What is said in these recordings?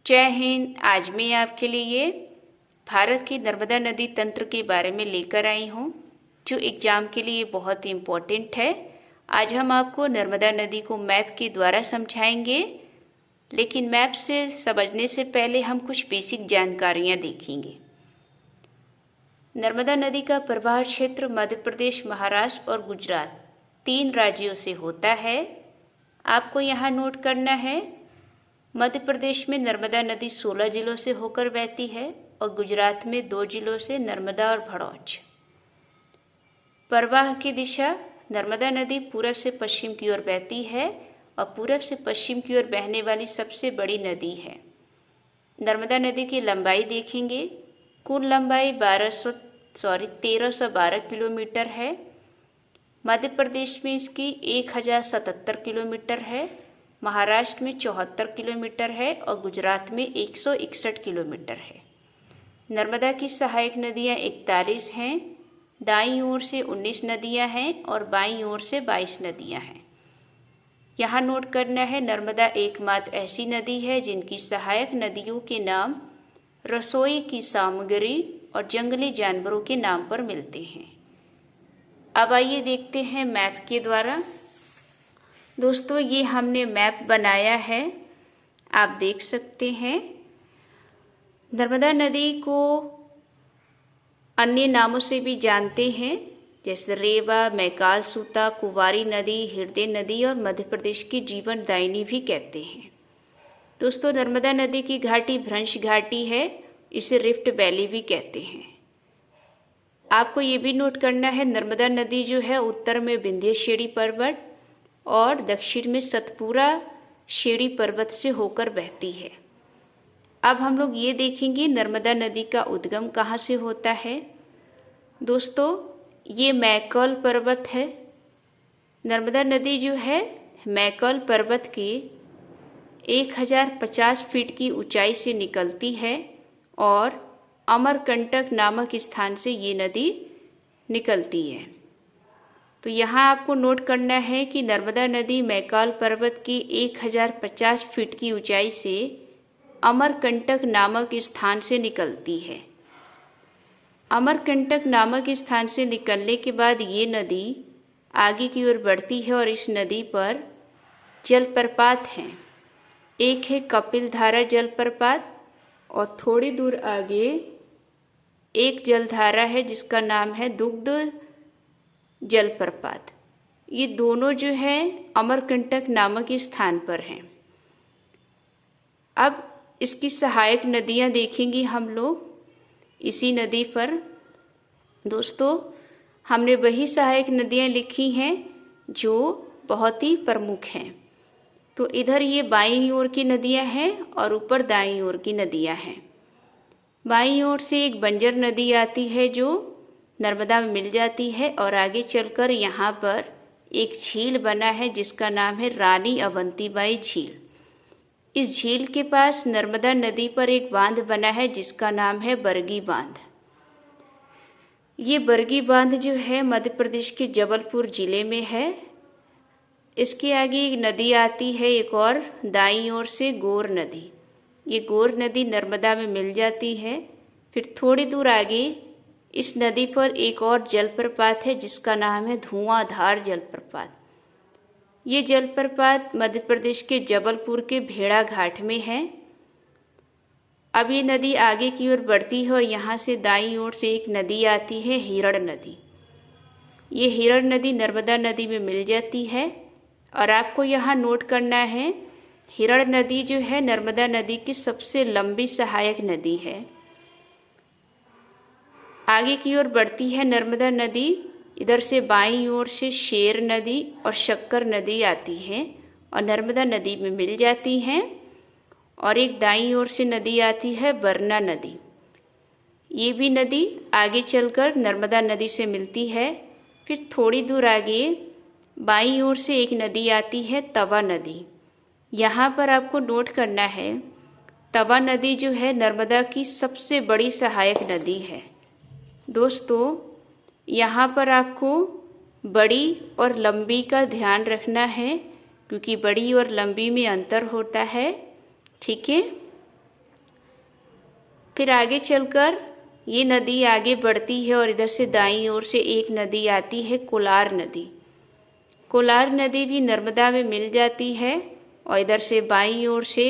जय हिंद। आज मैं आपके लिए भारत की नर्मदा नदी तंत्र के बारे में लेकर आई हूँ, जो एग्जाम के लिए बहुत ही इम्पोर्टेंट है। आज हम आपको नर्मदा नदी को मैप के द्वारा समझाएंगे, लेकिन मैप से समझने से पहले हम कुछ बेसिक जानकारियाँ देखेंगे। नर्मदा नदी का प्रवाह क्षेत्र मध्य प्रदेश, महाराष्ट्र और गुजरात 3 राज्यों से होता है। आपको यहाँ नोट करना है, मध्य प्रदेश में नर्मदा नदी 16 जिलों से होकर बहती है और गुजरात में 2 जिलों से, नर्मदा और भड़ौच। प्रवाह की दिशा, नर्मदा नदी पूरब से पश्चिम की ओर बहती है और पूरब से पश्चिम की ओर बहने वाली सबसे बड़ी नदी है। नर्मदा नदी की लंबाई देखेंगे, कुल लंबाई 1312 किलोमीटर है। मध्य प्रदेश में इसकी 1077 किलोमीटर है, महाराष्ट्र में 74 किलोमीटर है और गुजरात में 161 किलोमीटर है। नर्मदा की सहायक नदियाँ 41 हैं, दाईं ओर से 19 नदियाँ हैं और बाईं ओर से 22 नदियाँ हैं। यहाँ नोट करना है, नर्मदा एकमात्र ऐसी नदी है जिनकी सहायक नदियों के नाम रसोई की सामग्री और जंगली जानवरों के नाम पर मिलते हैं। अब आइए देखते हैं मैप के द्वारा। दोस्तों, ये हमने मैप बनाया है, आप देख सकते हैं। नर्मदा नदी को अन्य नामों से भी जानते हैं, जैसे रेवा, मैकाल सूता, कुंवारी नदी, हृदय नदी और मध्य प्रदेश की जीवनदायिनी भी कहते हैं। दोस्तों, नर्मदा नदी की घाटी भ्रंश घाटी है, इसे रिफ्ट वैली भी कहते हैं। आपको ये भी नोट करना है, नर्मदा नदी जो है उत्तर में विंध्य श्रेणी पर्वत और दक्षिण में सतपुरा श्रेणी पर्वत से होकर बहती है। अब हम लोग ये देखेंगे नर्मदा नदी का उद्गम कहाँ से होता है। दोस्तों, ये मैकल पर्वत है। नर्मदा नदी जो है मैकल पर्वत के 1050 फीट की ऊंचाई से निकलती है और अमरकंटक नामक स्थान से ये नदी निकलती है। तो यहाँ आपको नोट करना है कि नर्मदा नदी मैकाल पर्वत की 1050 फीट की ऊंचाई से अमरकंटक नामक स्थान से निकलती है। अमरकंटक नामक स्थान से निकलने के बाद ये नदी आगे की ओर बढ़ती है और इस नदी पर जलप्रपात हैं। एक है कपिलधारा जलप्रपात और थोड़ी दूर आगे एक जलधारा है जिसका नाम है दुग्ध जलप्रपात। ये दोनों जो है अमरकंटक नामक स्थान पर हैं। अब इसकी सहायक नदियाँ देखेंगे हम लोग इसी नदी पर। दोस्तों, हमने वही सहायक नदियाँ लिखी हैं जो बहुत ही प्रमुख हैं। तो इधर ये बाईं ओर की नदियाँ हैं और ऊपर दाईं ओर की नदियाँ हैं। बाईं ओर से एक बंजर नदी आती है जो नर्मदा में मिल जाती है और आगे चलकर यहाँ पर एक झील बना है जिसका नाम है रानी अवंतीबाई झील। इस झील के पास नर्मदा नदी पर एक बांध बना है जिसका नाम है बरगी बांध। ये बरगी बांध जो है मध्य प्रदेश के जबलपुर जिले में है। इसके आगे एक नदी आती है एक और दाईं ओर से, गोर नदी। ये गोर नदी नर्मदा में मिल जाती है। फिर थोड़ी दूर आगे इस नदी पर एक और जलप्रपात है जिसका नाम है धुआंधार जलप्रपात। ये जलप्रपात मध्य प्रदेश के जबलपुर के भेड़ा घाट में है। अब ये नदी आगे की ओर बढ़ती है और यहाँ से दाईं ओर से एक नदी आती है, हिरण नदी। ये हिरण नदी नर्मदा नदी में मिल जाती है और आपको यहाँ नोट करना है, हिरण नदी जो है नर्मदा नदी की सबसे लंबी सहायक नदी है। आगे की ओर बढ़ती है नर्मदा नदी, इधर से बाईं ओर से शेर नदी और शक्कर नदी आती है और नर्मदा नदी में मिल जाती हैं। और एक दाईं ओर से नदी आती है बरना नदी। ये भी नदी आगे चलकर नर्मदा नदी से मिलती है। फिर थोड़ी दूर आगे बाईं ओर से एक नदी आती है, तवा नदी। यहाँ पर आपको नोट करना है, तवा नदी जो है नर्मदा की सबसे बड़ी सहायक नदी है। दोस्तों, यहाँ पर आपको बड़ी और लंबी का ध्यान रखना है क्योंकि बड़ी और लंबी में अंतर होता है। ठीक है। फिर आगे चलकर ये नदी आगे बढ़ती है और इधर से दाईं ओर से एक नदी आती है, कोलार नदी। कोलार नदी भी नर्मदा में मिल जाती है और इधर से बाईं ओर से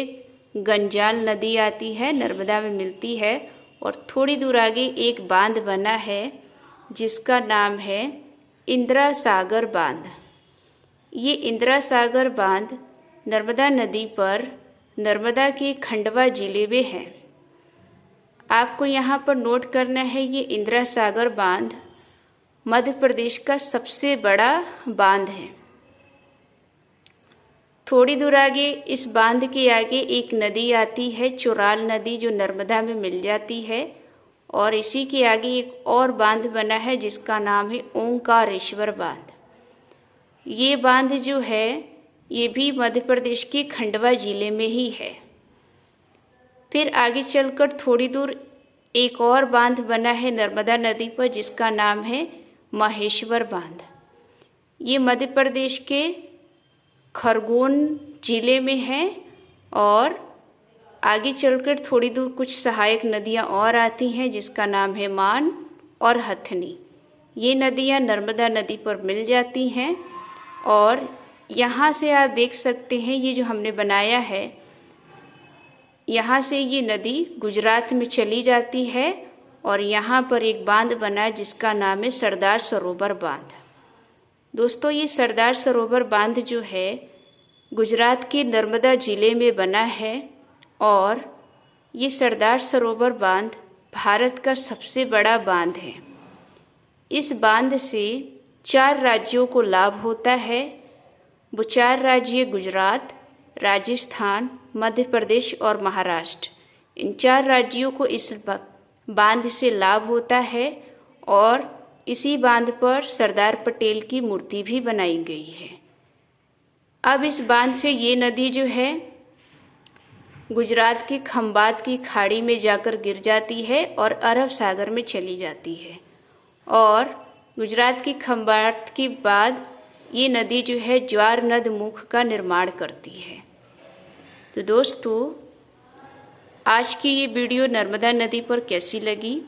गंजाल नदी आती है, नर्मदा में मिलती है। और थोड़ी दूर आगे एक बांध बना है जिसका नाम है इंदिरा सागर बांध। ये इंदिरा सागर बांध नर्मदा नदी पर नर्मदा के खंडवा जिले में है। आपको यहाँ पर नोट करना है, ये इंदिरा सागर बांध मध्य प्रदेश का सबसे बड़ा बांध है। थोड़ी दूर आगे इस बांध के आगे एक नदी आती है, चुराल नदी, जो नर्मदा में मिल जाती है। और इसी के आगे एक और बांध बना है जिसका नाम है ओंकारेश्वर बांध। ये बांध जो है ये भी मध्य प्रदेश के खंडवा जिले में ही है। फिर आगे चलकर थोड़ी दूर एक और बांध बना है नर्मदा नदी पर जिसका नाम है महेश्वर बांध। ये मध्य प्रदेश के खरगोन जिले में है। और आगे चलकर थोड़ी दूर कुछ सहायक नदियाँ और आती हैं जिसका नाम है मान और हथनी। ये नदियाँ नर्मदा नदी पर मिल जाती हैं। और यहाँ से आप देख सकते हैं ये जो हमने बनाया है, यहाँ से ये नदी गुजरात में चली जाती है और यहाँ पर एक बांध बना है जिसका नाम है सरदार सरोवर बांध। दोस्तों, ये सरदार सरोवर बांध जो है गुजरात के नर्मदा जिले में बना है। और ये सरदार सरोवर बांध भारत का सबसे बड़ा बांध है। इस बांध से 4 राज्यों को लाभ होता है। वो 4 राज्य गुजरात, राजस्थान, मध्य प्रदेश और महाराष्ट्र। इन 4 राज्यों को इस बांध से लाभ होता है। और इसी बांध पर सरदार पटेल की मूर्ति भी बनाई गई है। अब इस बांध से ये नदी जो है गुजरात के खंबात की खाड़ी में जाकर गिर जाती है और अरब सागर में चली जाती है। और गुजरात की खंबात के बाद ये नदी जो है ज्वार नद मुख का निर्माण करती है। तो दोस्तों, आज की ये वीडियो नर्मदा नदी पर कैसी लगी?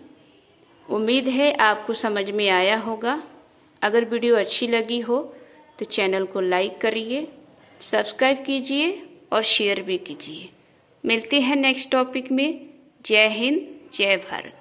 उम्मीद है आपको समझ में आया होगा। अगर वीडियो अच्छी लगी हो तो चैनल को लाइक करिए, सब्सक्राइब कीजिए और शेयर भी कीजिए। मिलते हैं नेक्स्ट टॉपिक में। जय हिंद, जय भारत।